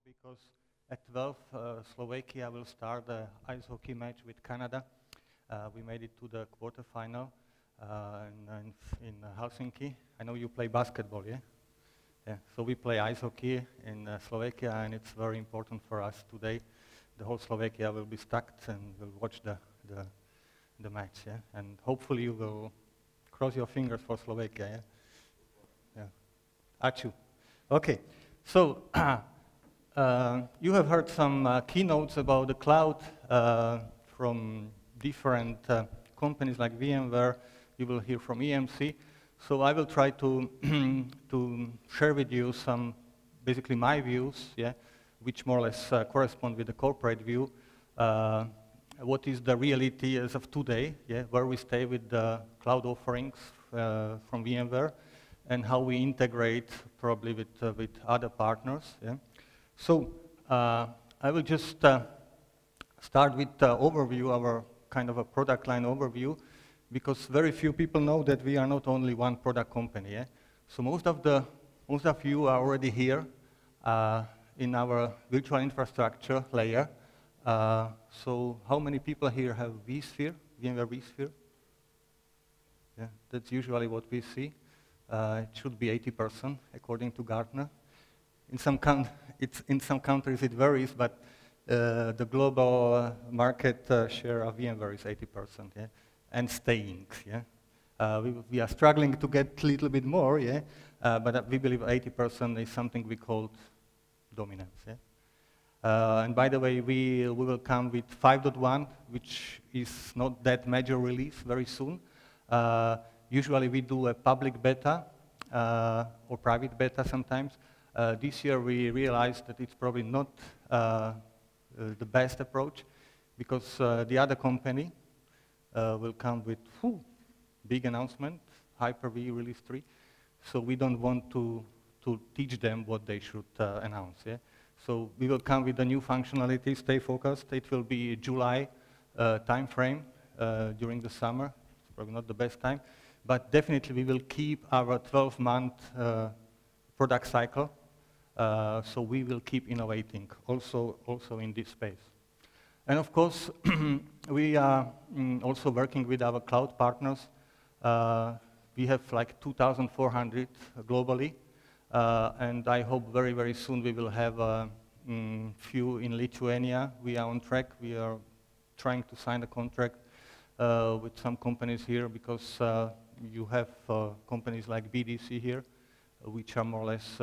because at 12, Slovakia will start the ice hockey match with Canada. We made it to the quarterfinal in Helsinki. I know you play basketball, yeah? Yeah, so we play ice hockey in Slovakia, and it's very important for us today. The whole Slovakia will be stacked and will watch the match, yeah? And hopefully you will cross your fingers for Slovakia, yeah? Yeah. Ačiū. Okay, so you have heard some keynotes about the cloud from different companies like VMware. You will hear from EMC. So I will try to to share with you some, basically my views, yeah, which more or less correspond with the corporate view. What is the reality as of today, yeah, where we stay with the cloud offerings from VMware, and how we integrate probably with other partners. Yeah. So I will just start with the overview, our kind of a product line overview, because very few people know that we are not only one product company. Yeah? So most of you are already here in our virtual infrastructure layer. So how many people here have vSphere, VMware vSphere? Yeah, that's usually what we see. It should be 80% according to Gartner. In some countries it varies, but the global market share of VMware is 80%, yeah, and staying. Yeah, we are struggling to get a little bit more, yeah, but we believe 80% is something we call dominance. Yeah. And by the way, we will come with 5.1, which is not that major release very soon. Usually we do a public beta or private beta sometimes. This year we realized that it's probably not the best approach, because the other company will come with big announcement, Hyper-V Release 3. So we don't want to teach them what they should announce. Yeah? So we will come with a new functionality, stay focused. It will be July time frame during the summer. It's probably not the best time. But definitely we will keep our 12-month product cycle. So we will keep innovating also in this space. And of course, we are also working with our cloud partners. We have like 2,400 globally. And I hope very, very soon we will have a few in Lithuania. We are on track. We are trying to sign a contract with some companies here, because you have companies like BDC here, which are more or less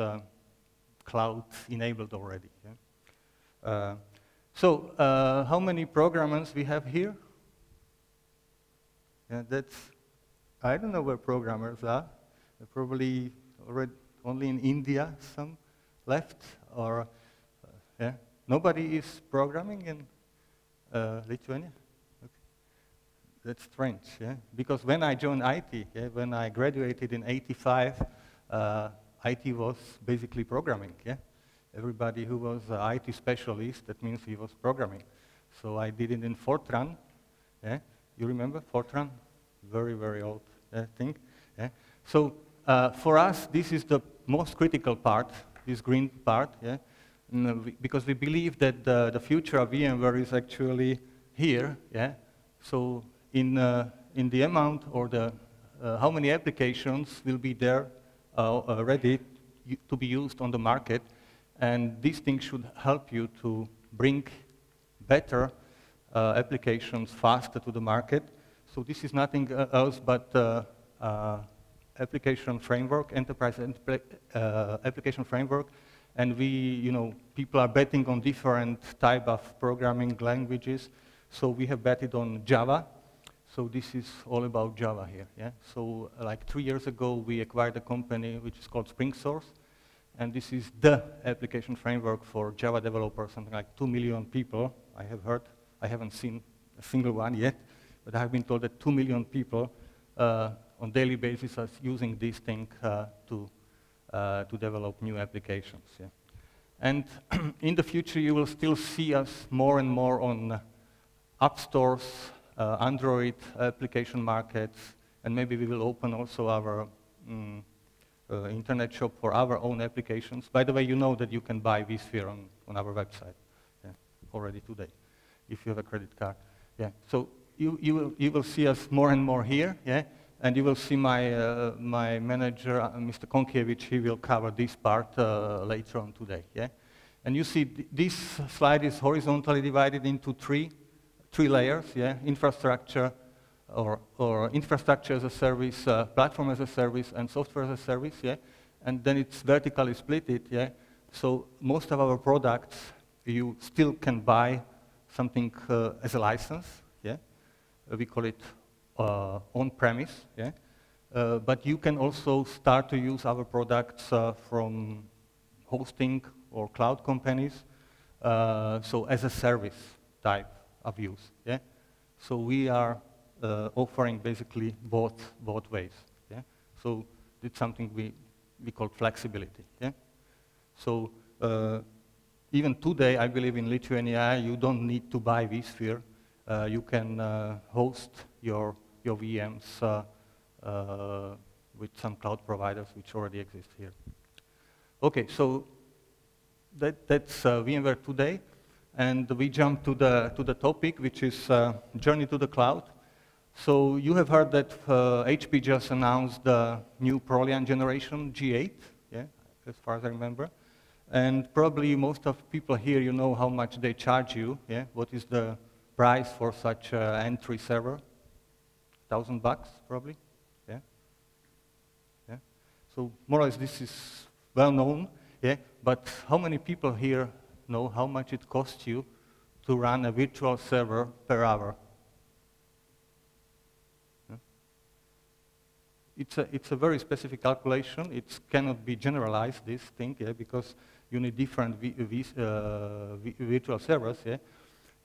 cloud enabled already. Yeah? So how many programmers we have here? Yeah, I don't know where programmers are. They're probably already only in India, some left, or yeah, nobody is programming in Lithuania. That's strange, yeah? Because when I joined IT, yeah, when I graduated in '85, IT was basically programming, yeah? Everybody who was an IT specialist, that means he was programming. So I did it in Fortran, yeah? You remember Fortran? Very, very old thing, yeah? So for us, this is the most critical part, this green part, yeah? Because we believe that the future of VMware is actually here, yeah? So in the amount or the how many applications will be there ready to be used on the market, and these things should help you to bring better applications faster to the market. So this is nothing else but application framework, enterprise application framework, and people are betting on different type of programming languages. So we have betted on Java. So this is all about Java here, yeah? So like 3 years ago, we acquired a company which is called SpringSource, and this is the application framework for Java developers, something like 2 million people, I have heard. I haven't seen a single one yet, but I have been told that 2 million people on daily basis are using this thing to develop new applications, yeah? And in the future, you will still see us more and more on app stores, Android application markets, and maybe we will open also our internet shop for our own applications. By the way, you know that you can buy vSphere on our website already today, if you have a credit card. So you will see us more and more here, and you will see my manager, Mr. Konkiewicz. He will cover this part later on today. And you see this slide is horizontally divided into three layers. Infrastructure, or infrastructure as a service, platform as a service, and software as a service. And then it's vertically split. So most of our products you still can buy something as a license. We call it on-premise. But you can also start to use our products from hosting or cloud companies, so as a service type of use. So we are offering basically both ways. So it's something we call flexibility. So even today, I believe in Lithuania, you don't need to buy vSphere. You can host your VMs with some cloud providers which already exist here. Okay, so that's VMware today, and we jump to the topic, which is journey to the cloud. So you have heard that HP just announced the new Proliant generation, G8, as far as I remember. And probably most of people here, you know how much they charge you. What is the price for such an entry server? $1,000 probably. So more or less this is well known. But how many people here know how much it costs you to run a virtual server per hour? It's a very specific calculation. It cannot be generalized, this thing, because you need different virtual servers.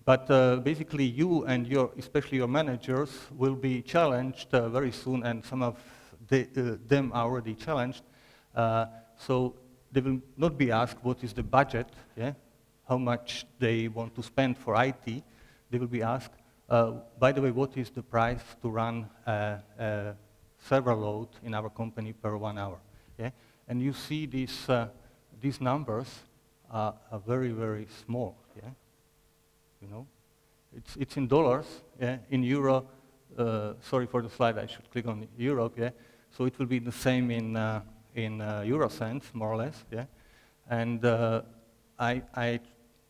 But basically, you and especially your managers will be challenged very soon, and some of them are already challenged. So they will not be asked what is the budget, how much they want to spend for IT. They will be asked, by the way, what is the price to run a server load in our company per 1 hour? And you see these numbers are very, very small. It's in dollars. In euro. Sorry for the slide. I should click on Europe. So it will be the same in euro cents, more or less. And I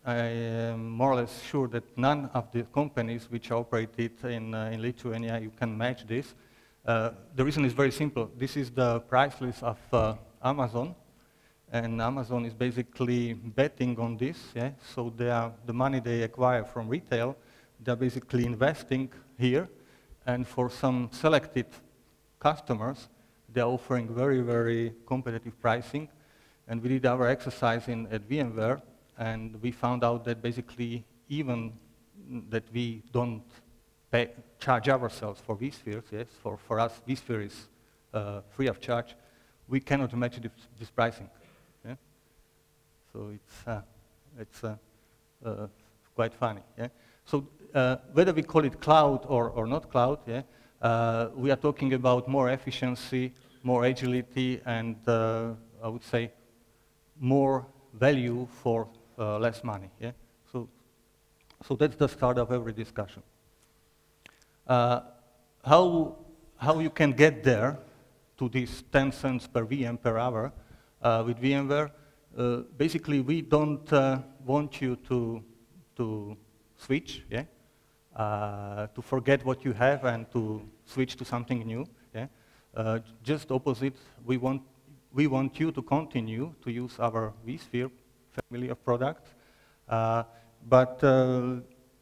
am more or less sure that none of the companies which operated in Lithuania, you can match this. The reason is very simple. This is the price list of Amazon, and Amazon is basically betting on this. So the money they acquire from retail, they're basically investing here, and for some selected customers, they're offering very, very competitive pricing. And we did our exercise at VMware, and we found out that basically even that we don't charge ourselves for vSpheres, for us vSphere is free of charge, we cannot match this pricing. So it's quite funny. So whether we call it cloud or not cloud, we are talking about more efficiency, more agility, and I would say more value for less money. So that's the start of every discussion. How you can get there to these 10 cents per VM per hour with VMware? Basically, we don't want you to switch, to forget what you have and to switch to something new. Just opposite, we want you to continue to use our vSphere family of products, but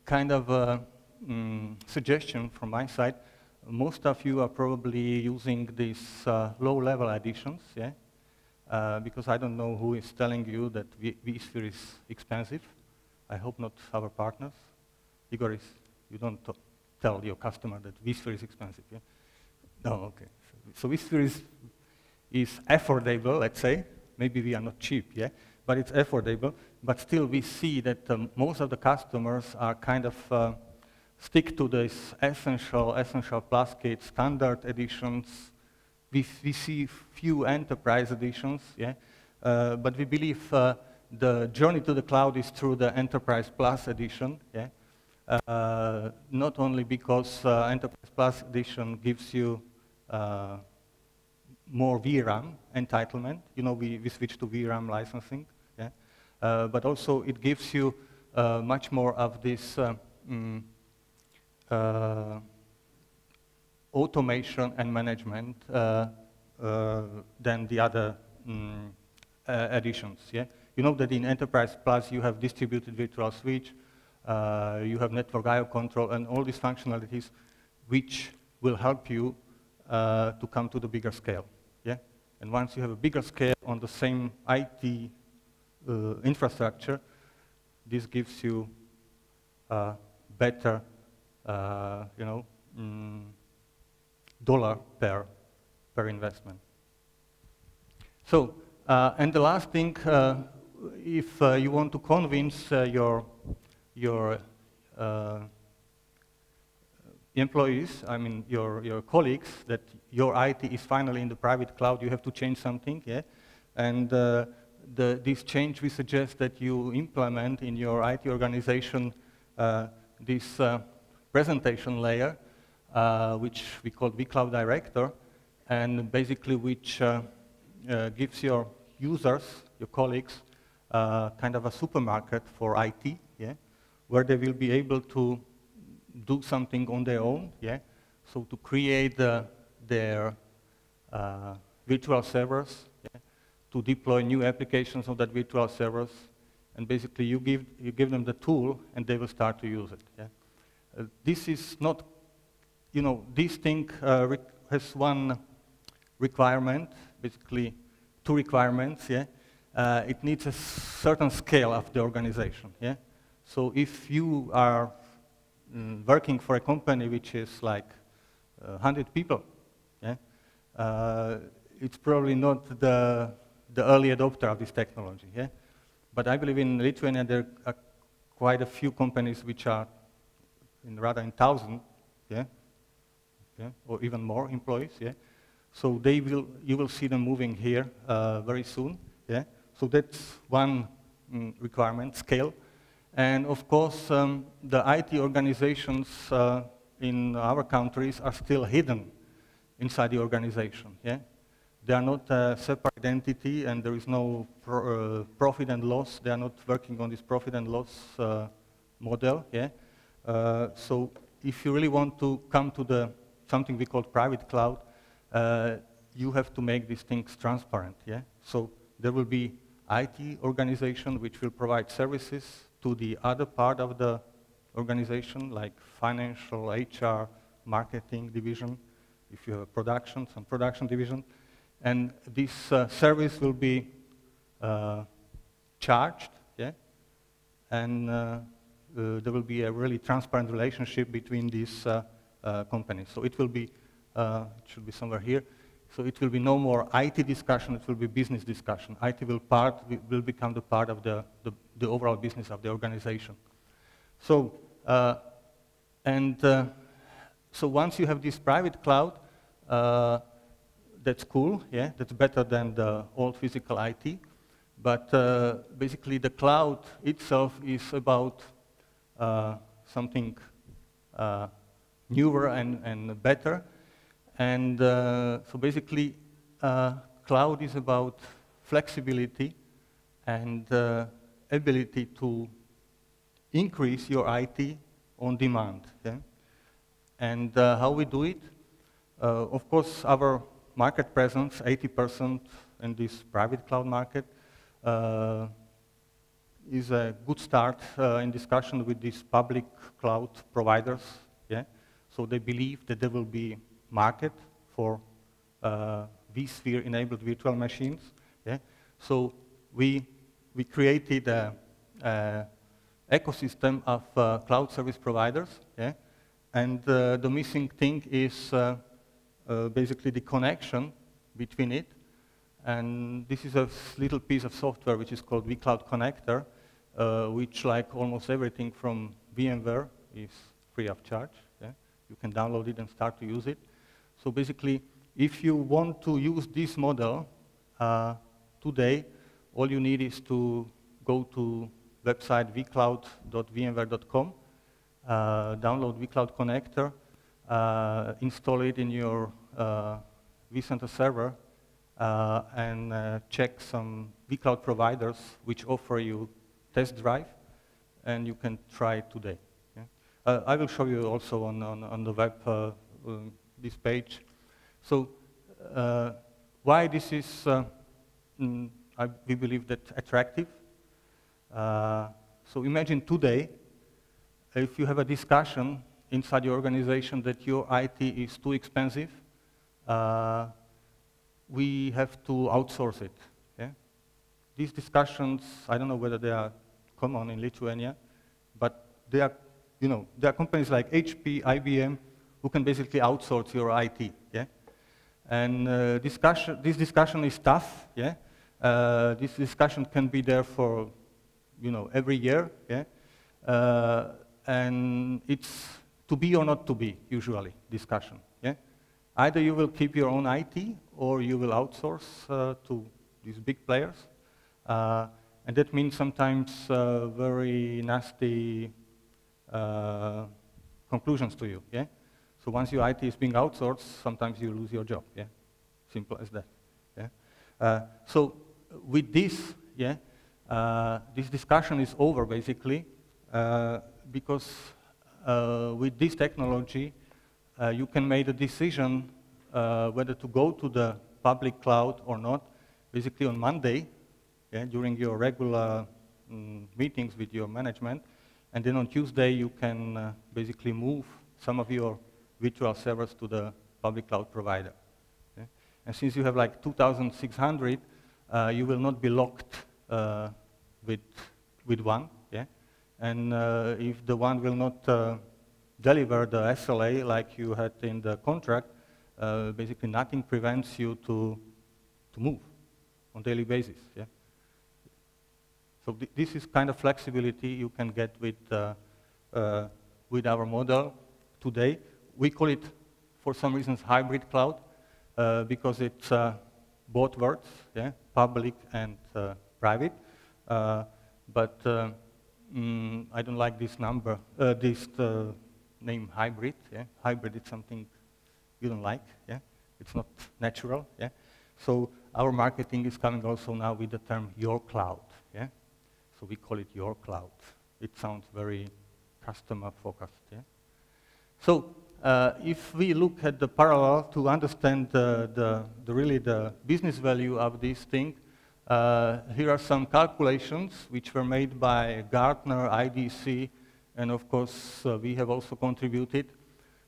kind of a suggestion from my side. Most of you are probably using these low-level editions, because I don't know who is telling you that vSphere is expensive. I hope not our partners. Igor, you don't tell your customer that vSphere is expensive, No, okay. So vSphere is affordable, let's say. Maybe we are not cheap, but it's affordable. But still, we see that most of the customers are kind of stick to this essential plus kit standard editions, we see few enterprise editions, yeah, but we believe the journey to the cloud is through the Enterprise Plus edition, yeah. Not only because Enterprise Plus edition gives you more VRAM entitlement, you know, we switched to VRAM licensing, yeah, but also it gives you much more of this automation and management than the other editions. Yeah, you know that in Enterprise Plus you have distributed virtual switch, you have network I/O control, and all these functionalities, which will help you to come to the bigger scale. Yeah, and once you have a bigger scale on the same IT infrastructure, this gives you better, you know, dollar per investment. So, and the last thing, if you want to convince your employees, I mean your colleagues, that your IT is finally in the private cloud, you have to change something, yeah? And this change, we suggest that you implement in your IT organization this presentation layer, which we call vCloud Director, and basically which gives your users, your colleagues, kind of a supermarket for IT, yeah, where they will be able to do something on their own, yeah, so to create their virtual servers, yeah, to deploy new applications on that virtual servers, and basically you give them the tool and they will start to use it, yeah. This is not, you know, this thing has one requirement, basically two requirements, yeah. It needs a certain scale of the organization, yeah. So if you are working for a company which is like 100 people, yeah, it's probably not the early adopter of this technology, yeah. But I believe in Lithuania there are quite a few companies which are rather in thousands, yeah, or even more employees, yeah. So you will see them moving here very soon, yeah. So that's one requirement, scale. And of course, the IT organizations in our countries are still hidden inside the organization, yeah. They are not a separate entity, and there is no profit and loss. They are not working on this profit and loss model, yeah. So if you really want to come to something we call private cloud, you have to make these things transparent, yeah. So there will be IT organization which will provide services to the other part of the organization, like financial, HR, marketing division, if you have production, some production division. And this service will be charged, yeah? And there will be a really transparent relationship between these companies. So it will be, it should be somewhere here. So it will be no more IT discussion, it will be business discussion. IT will become the part of the overall business of the organization. So, so once you have this private cloud, that's cool, yeah, that's better than the old physical IT. But basically the cloud itself is about something newer and better. And so basically, cloud is about flexibility and ability to increase your IT on demand. Yeah? And how we do it? Of course, our market presence, 80% in this private cloud market, is a good start in discussion with these public cloud providers. Yeah? So they believe that there will be market for vSphere-enabled virtual machines. Yeah? So we created an ecosystem of cloud service providers. Yeah? And the missing thing is basically the connection between it. And this is a little piece of software which is called vCloud Connector, which, like almost everything from VMware, is free of charge. Yeah? You can download it and start to use it. So basically, If you want to use this model today, all you need is to go to website vcloud.vmware.com, download vCloud connector, install it in your vCenter server, and check some vCloud providers which offer you test drive, and you can try it today. Yeah? I will show you also on the web this page. So why this is, we believe that attractive. So imagine today, if you have a discussion inside your organization that your IT is too expensive, we have to outsource it. Yeah? These discussions, I don't know whether they are common in Lithuania, but they are, there are companies like HP, IBM, who can basically outsource your IT. Yeah? And this discussion is tough. Yeah? This discussion can be there for, every year. Yeah? And it's to be or not to be, usually, discussion. Yeah? Either you will keep your own IT, or you will outsource to these big players. And that means sometimes very nasty conclusions to you. Yeah? So once your IT is being outsourced, sometimes you lose your job. Yeah? Simple as that. Yeah? So with this, yeah, this discussion is over, basically, because with this technology, you can make a decision whether to go to the public cloud or not, basically on Monday, yeah, during your regular meetings with your management, and then on Tuesday you can basically move some of your virtual servers to the public cloud provider. Okay? And since you have like 2,600, you will not be locked with one. Yeah? And if the one will not deliver the SLA like you had in the contract, basically nothing prevents you to move on a daily basis. Yeah? So this is kind of flexibility you can get with our model today. We call it, for some reasons, hybrid cloud, because it's both words, yeah? Public and private. But I don't like this number, this name hybrid. Yeah? Hybrid is something you don't like. Yeah? It's not natural. Yeah? So our marketing is coming also now with the term your cloud. Yeah? So we call it your cloud. It sounds very customer focused. Yeah? So if we look at the parallel to understand really the business value of this thing, here are some calculations which were made by Gartner, IDC, and of course we have also contributed.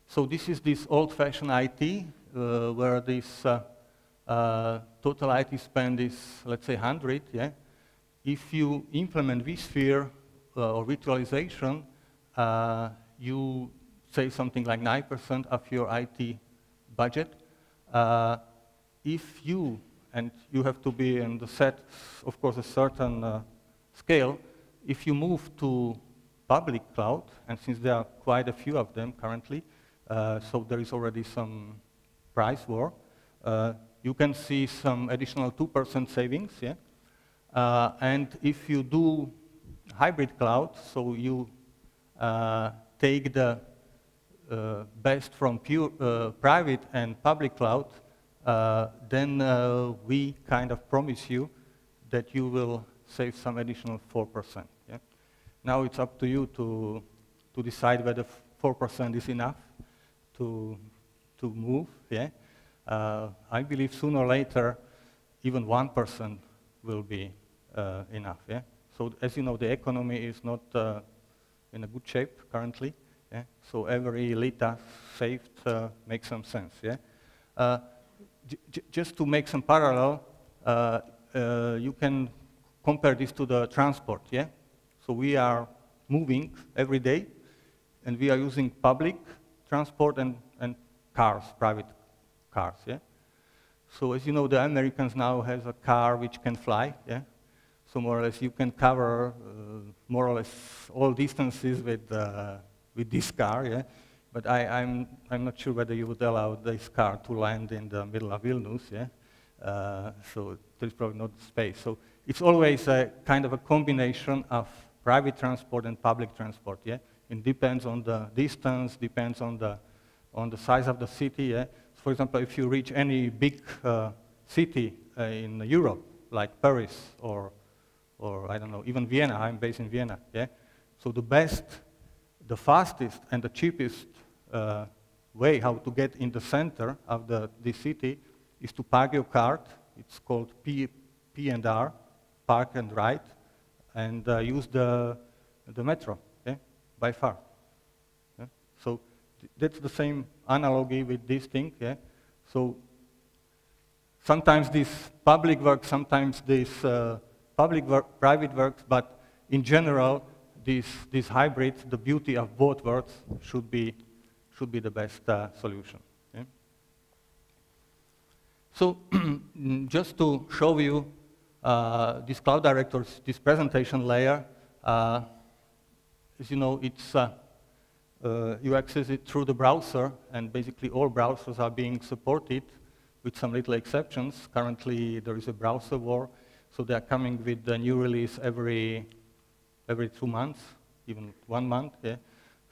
So this is this old-fashioned IT, where this total IT spend is, let's say, 100. Yeah? If you implement vSphere or virtualization, you say something like 9% of your IT budget. If you, and you have to be in the set, of course, a certain scale, if you move to public cloud, and since there are quite a few of them currently, so there is already some price war, you can see some additional 2% savings. Yeah? And if you do hybrid cloud, so you take the best from pure private and public cloud, then we kind of promise you that you will save some additional 4%. Yeah? Now it's up to you to decide whether 4% is enough to move. Yeah? I believe sooner or later, even 1% will be enough. Yeah? So as you know, the economy is not in a good shape currently. Yeah? So every lita saved makes some sense. Yeah? Just to make some parallel, you can compare this to the transport. Yeah? So we are moving every day, and we are using public transport and cars, private cars. Yeah? So as you know, the Americans now have a car which can fly. Yeah? So more or less you can cover more or less all distances with this car. Yeah? But I'm not sure whether you would allow this car to land in the middle of Vilnius, yeah? So there's probably not space. So it's always a kind of a combination of private transport and public transport, yeah? It depends on the distance, depends on the size of the city, yeah? For example, if you reach any big city in Europe, like Paris or I don't know, even Vienna, I'm based in Vienna, yeah? So the best, the fastest and the cheapest way how to get in the center of the city is to park your car. It's called P&R, park and ride, and use the metro, yeah? By far. Yeah? So that's the same analogy with this thing, yeah? So sometimes this public works, sometimes this private works, but in general, this hybrid, the beauty of both worlds should be the best solution. Yeah? So just to show you this cloud directors, this presentation layer, as you know, it's you access it through the browser, and basically all browsers are being supported with some little exceptions. Currently, there is a browser war, so they are coming with a new release every 2 months, even 1 month. Yeah?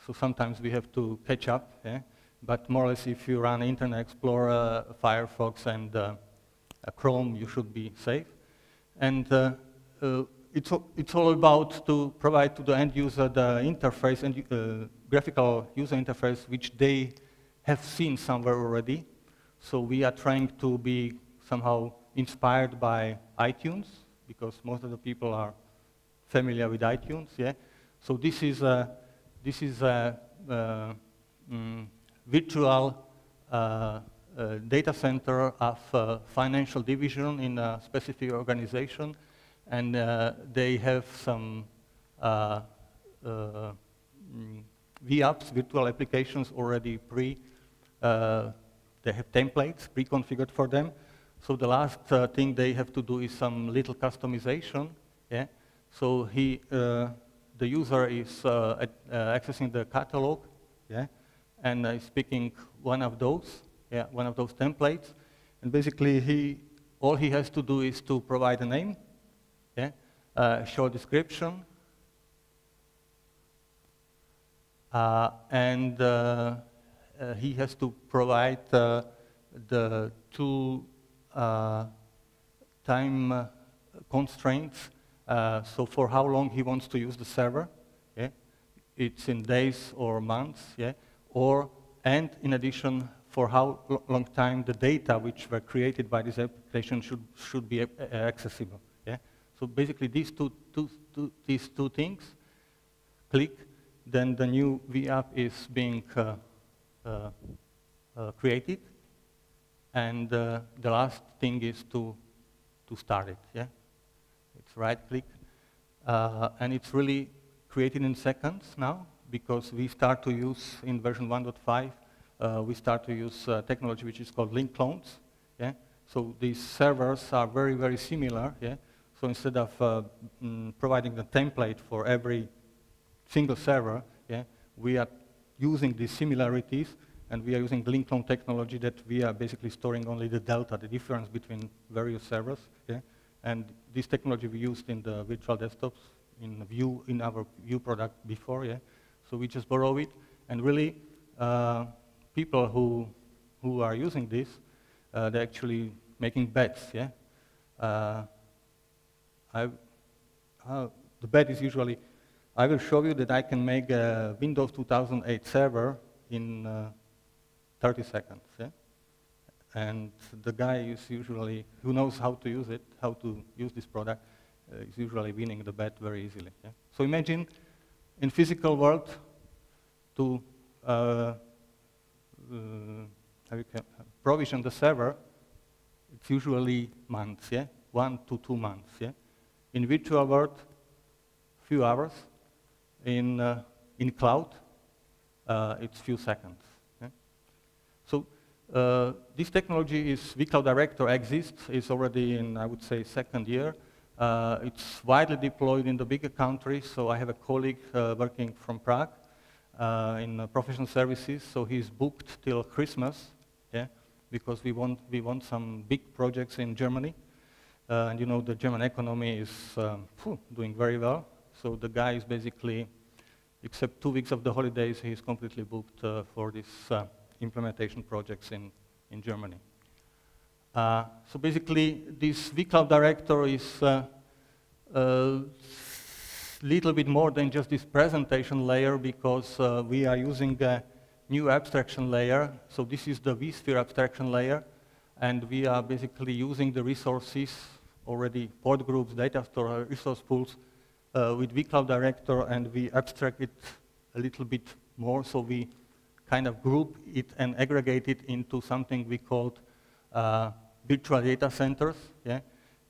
So sometimes we have to catch up. Yeah? But more or less, if you run Internet Explorer, Firefox, and Chrome, you should be safe. And it's all about to provide to the end user the interface and graphical user interface which they have seen somewhere already. So we are trying to be somehow inspired by iTunes, because most of the people are familiar with iTunes. Yeah. So this is a virtual data center of financial division in a specific organization, and they have some VApps, virtual applications, already they have templates pre-configured for them. So the last thing they have to do is some little customization. Yeah. So the user is accessing the catalog, yeah, and is picking one of those templates, and basically all he has to do is to provide a name, yeah, short description, and he has to provide the 2 time constraints. So for how long he wants to use the server, yeah? It's in days or months, yeah? And in addition, for how long time the data which were created by this application should be accessible, yeah? So basically these two things, click, then the new VApp is being created, and the last thing is to start it, yeah? Right-click, and it's really created in seconds now, because we start to use, in version 1.5, we start to use technology which is called link clones. Yeah? So these servers are very, very similar. Yeah? So instead of providing the template for every single server, yeah, we are using these similarities, and we are using link clone technology that we are basically storing only the delta, the difference between various servers. Yeah? And this technology we used in the virtual desktops in our Vue product before, yeah. So we just borrow it, and really, people who are using this, they're actually making bets, yeah. The bet is usually, I will show you that I can make a Windows 2008 server in 30 seconds, yeah. And the guy is usually, who knows how to use it, how to use this product, is usually winning the bet very easily. Yeah? So imagine in physical world to provision the server, it's usually months, yeah? 1 to 2 months, yeah? In virtual world, few hours. In cloud, it's few seconds. Yeah? So this technology is, vCloud Director exists, it's already in, I would say, 2nd year. It's widely deployed in the bigger countries, so I have a colleague working from Prague, in professional services, so he's booked till Christmas, yeah, because we want some big projects in Germany, and you know the German economy is doing very well. So the guy is basically, except 2 weeks of the holidays, he's completely booked for these implementation projects in Germany. So basically, this vCloud Director is little bit more than just this presentation layer, because we are using a new abstraction layer. So this is the vSphere abstraction layer, and we are basically using the resources already, port groups, data store, resource pools, with vCloud Director, and we abstract it a little bit more. So we kind of group it and aggregate it into something we called virtual data centers, yeah,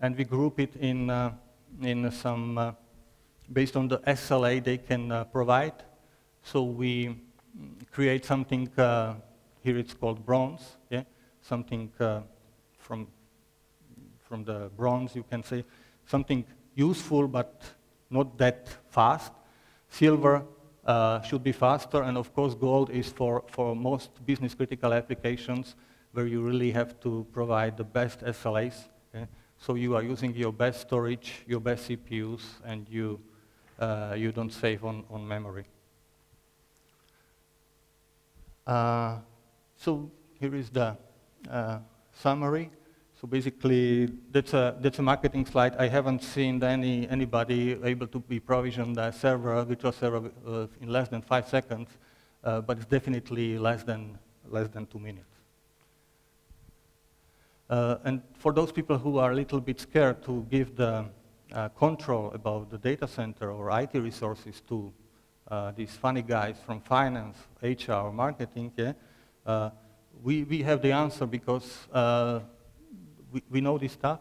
and we group it in some based on the SLA they can provide. So we create something, here it's called bronze, yeah? Something from the bronze, you can say, something useful but not that fast. Silver should be faster, and of course gold is for most business critical applications where you really have to provide the best SLAs. Yeah? So you are using your best storage, your best CPUs, and you don't save on memory. So here is the summary. So basically, that's a marketing slide. I haven't seen anybody able to be provisioned a server, virtual server, in less than 5 seconds, but it's definitely less than 2 minutes. And for those people who are a little bit scared to give the control about the data center or IT resources to these funny guys from finance, HR, marketing, yeah, we have the answer, because we know this stuff,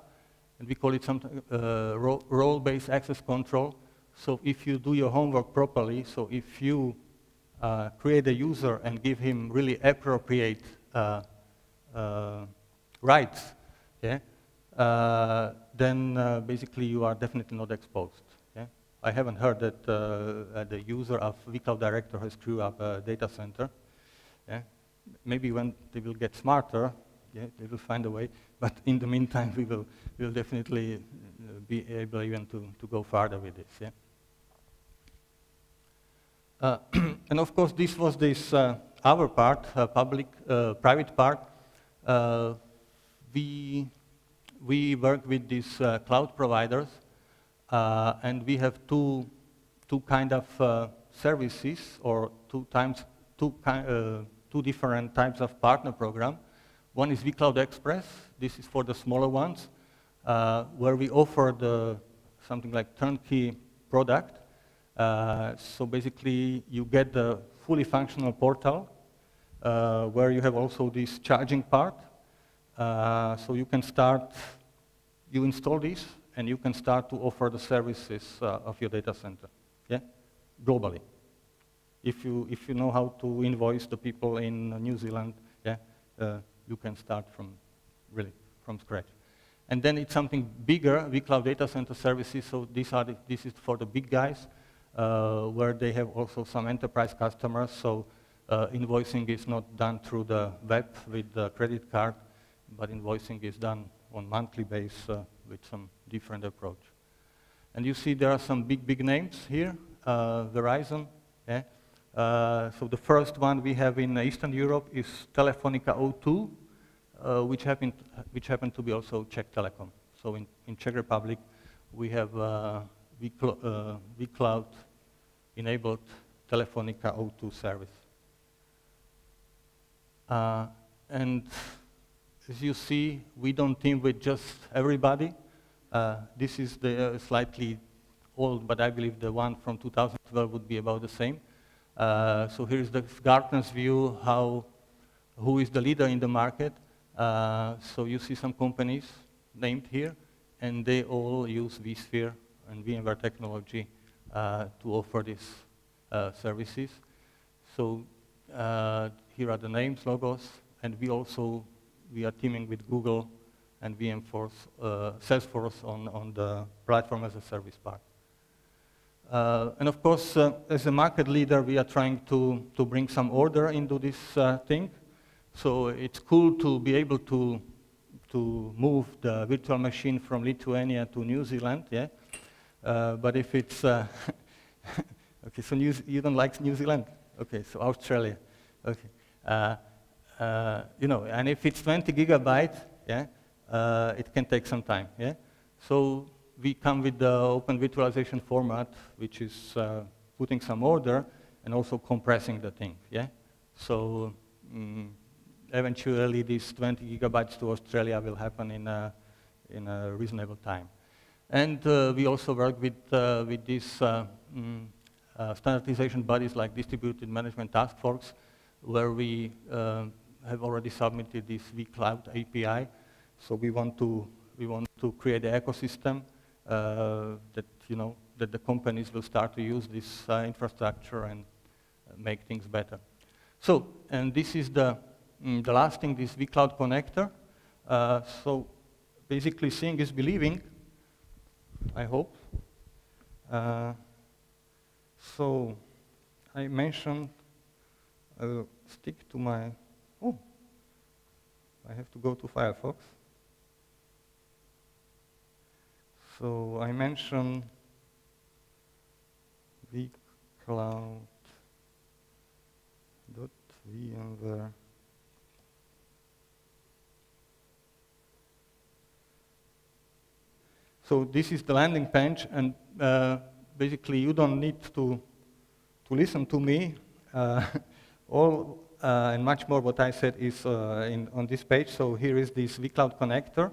and we call it something role-based access control. So if you do your homework properly, so if you create a user and give him really appropriate rights, yeah, then basically you are definitely not exposed. Yeah? I haven't heard that the user of vCloud Director has screwed up a data center. Yeah? Maybe when they will get smarter, yeah, they will find a way. But in the meantime, we will definitely be able even to go farther with this. Yeah? And of course, this was our part, private part. We work with these cloud providers, and we have two kind of services, or two different types of partner program. One is vCloud Express. This is for the smaller ones, where we offer something like turnkey product. So basically, you get the fully functional portal, where you have also this charging part. So you can you install this, and you can start to offer the services of your data center, yeah, globally. If you know how to invoice the people in New Zealand, yeah, you can start from scratch. And then it's something bigger, vCloud Data Center Services. So this is for the big guys, where they have also some enterprise customers. So invoicing is not done through the web with the credit card, but invoicing is done on monthly basis with some different approach. And you see there are some big names here, Verizon. Yeah? So the first one we have in Eastern Europe is Telefonica O2, which happened to be also Czech Telecom. So in Czech Republic, we have vCloud enabled Telefonica O2 service. And as you see, we don't team with just everybody. This is the slightly old, but I believe the one from 2012 would be about the same. So here's the Gartner's view, who is the leader in the market. So you see some companies named here, and they all use vSphere and VMware technology to offer these services. So here are the names, logos, and we are teaming with Google and Salesforce on the platform as a service part. And of course, as a market leader, we are trying to bring some order into this thing. So it's cool to be able to move the virtual machine from Lithuania to New Zealand, yeah. But if it's okay, so you don't like New Zealand? Okay, so Australia. Okay, you know, and if it's 20 gigabytes, yeah, it can take some time, yeah. So we come with the open virtualization format, which is putting some order and also compressing the thing, yeah. So eventually, these 20 gigabytes to Australia will happen in a reasonable time. And we also work with these standardization bodies like Distributed Management Task Force, where we have already submitted this vCloud API. So we want to create an ecosystem that, you know, that the companies will start to use this infrastructure and make things better. So, and this is the last thing, this vCloud connector. So basically, seeing is believing, I hope. So I mentioned, I will stick to my, oh, I have to go to Firefox. So I mentioned vCloud.vmware. So this is the landing page, and basically you don't need to listen to me. All and much more what I said is on this page. So here is this vCloud connector.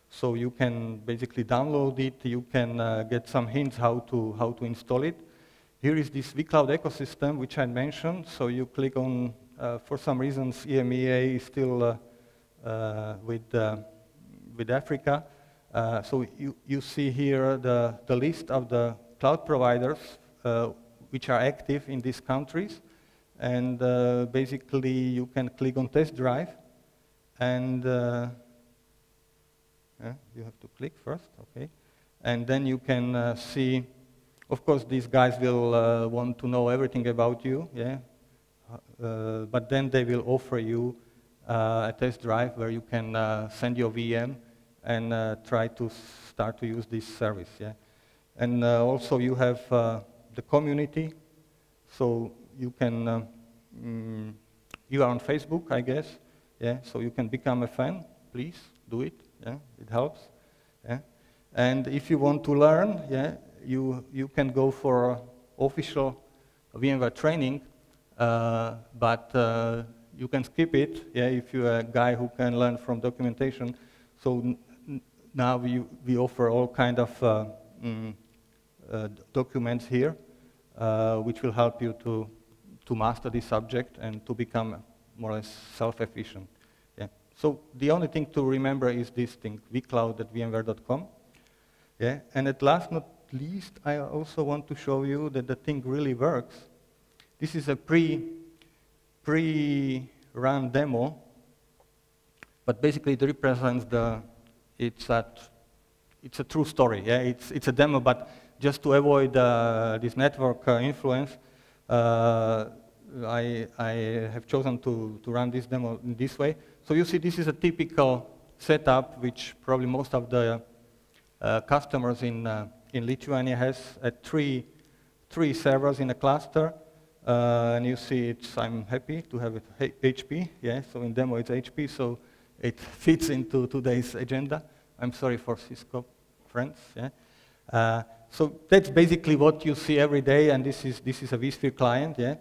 So you can basically download it. You can get some hints how to install it. Here is this vCloud ecosystem, which I mentioned. So you click on, for some reasons, EMEA is still with Africa. So you see here the list of the cloud providers which are active in these countries. And basically, you can click on test drive. And you have to click first, okay. And then you can see, of course, these guys will want to know everything about you, yeah. But then they will offer you a test drive where you can send your VM and try to start to use this service, yeah. And also you have the community, so you can, you are on Facebook, I guess, yeah, so you can become a fan, please do it, yeah, it helps, yeah. And if you want to learn, yeah, you can go for official VMware training, but you can skip it, yeah, if you're a guy who can learn from documentation. So now we offer all kind of documents here, which will help you to master this subject and to become more or less self-efficient. Yeah. So the only thing to remember is this thing, vcloud@vmware.com. Yeah. And at last not least, I also want to show you that the thing really works. This is a pre-run demo, but basically it represents it's a true story. Yeah, it's a demo, but just to avoid this network influence, I have chosen to run this demo in this way. So you see, this is a typical setup, which probably most of the customers in Lithuania has at three servers in a cluster. And you see, I'm happy to have it HP. Yeah, so in demo it's HP, so it fits into today's agenda. I'm sorry for Cisco friends. Yeah. So that's basically what you see every day, and this is a vSphere client. Yeah.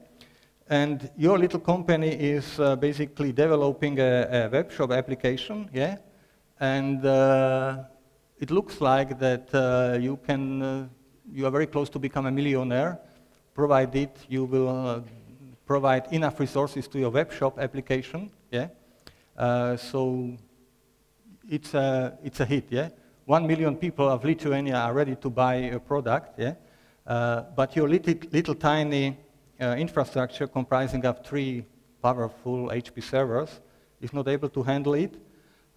And your little company is basically developing a web shop application. Yeah. And it looks like that you are very close to become a millionaire, provided you will provide enough resources to your web shop application. Yeah. So it's a hit. Yeah. 1 million people of Lithuania are ready to buy a product. Yeah. But your little tiny infrastructure comprising of 3 powerful HP servers is not able to handle it.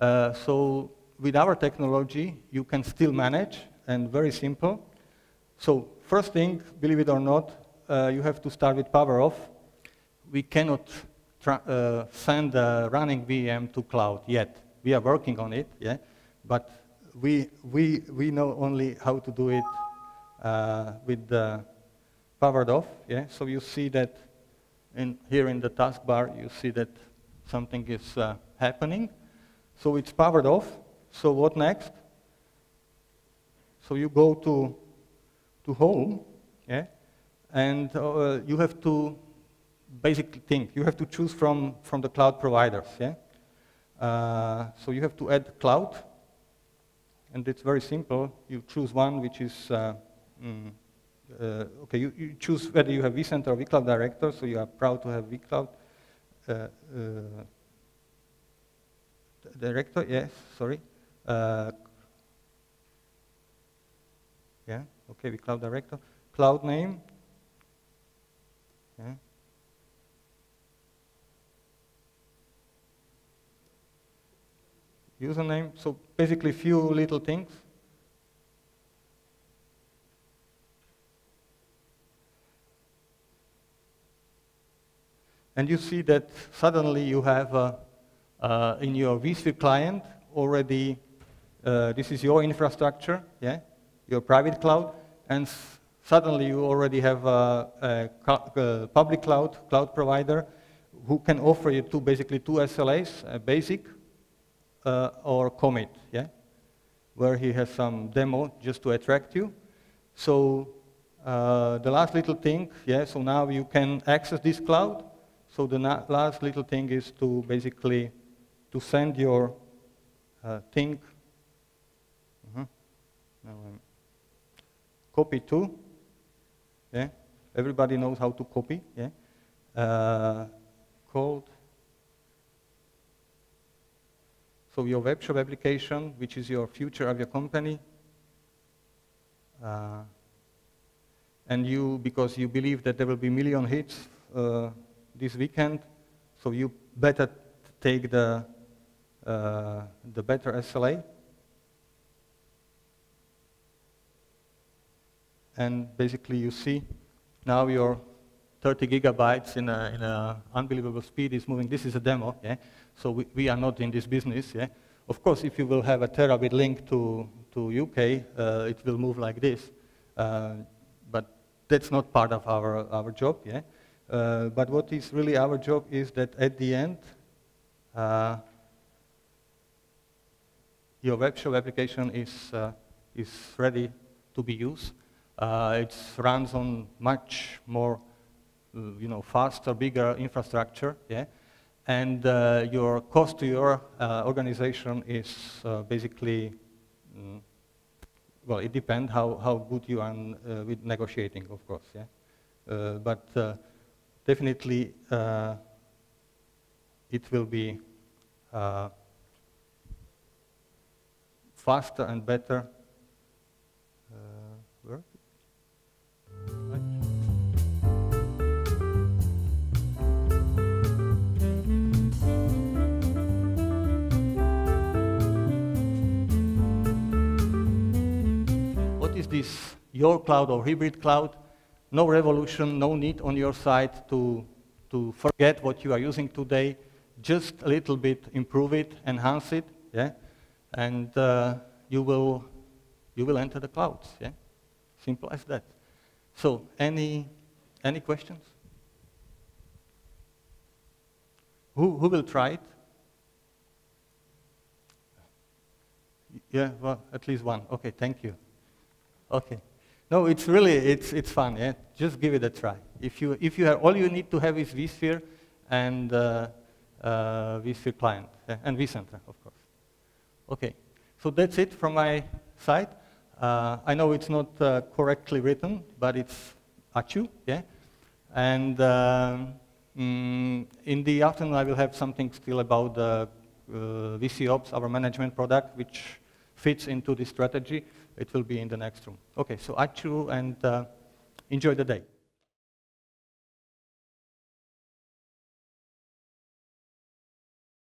So with our technology, you can still manage, and very simple. So first thing, believe it or not, you have to start with power off. We cannot send a running VM to cloud yet. We are working on it, yeah, but we know only how to do it with the powered off, yeah. So you see that here in the taskbar, you see that something is happening. So it's powered off. So what next? So you go to home, yeah, and you have to basically think. You have to choose from the cloud providers, yeah. So you have to add cloud, and it's very simple. You choose one which is okay. You choose whether you have vCenter or vCloud Director. So you are proud to have vCloud Director. Yes, sorry. Yeah. Okay, vCloud Director. Cloud name. Yeah. Username, so basically few little things. And you see that suddenly you have in your vSphere client already, this is your infrastructure, yeah, your private cloud, and suddenly you already have a public cloud provider who can offer you basically two SLAs, a basic or commit, yeah, where he has some demo just to attract you. So the last little thing, yeah, so now you can access this cloud. So the last little thing is to basically to send your thing, copy to, yeah, everybody knows how to copy, yeah, code. So your web shop application, which is your future of your company, and you, because you believe that there will be million hits this weekend, so you better take the better SLA, and basically you see now your 30 gigabytes in a unbelievable speed is moving. This is a demo, yeah. So we are not in this business, yeah. Of course, if you will have a terabit link to UK, it will move like this. But that's not part of our job, yeah. But what is really our job is that at the end, your web shop application is ready to be used. It runs on much more, faster, bigger infrastructure, yeah. And your cost to your organization is basically, well, it depends how good you are with negotiating, of course, yeah. But definitely, it will be faster and better. Work? What is this, your cloud or hybrid cloud? No revolution, no need on your side to forget what you are using today. Just a little bit improve it, enhance it, yeah, and you will enter the clouds, yeah. Simple as that. So, any questions? Who will try it? Yeah, well, at least one. Okay, thank you. Okay. No, it's really, it's fun, yeah? Just give it a try. If you have, all you need to have is vSphere and vSphere client, and vCenter, of course. Okay, so that's it from my side. I know it's not correctly written, but it's Achu, yeah? And in the afternoon, I will have something still about the VCOps, our management product, which fits into this strategy. It will be in the next room. Okay, so Achu, and enjoy the day.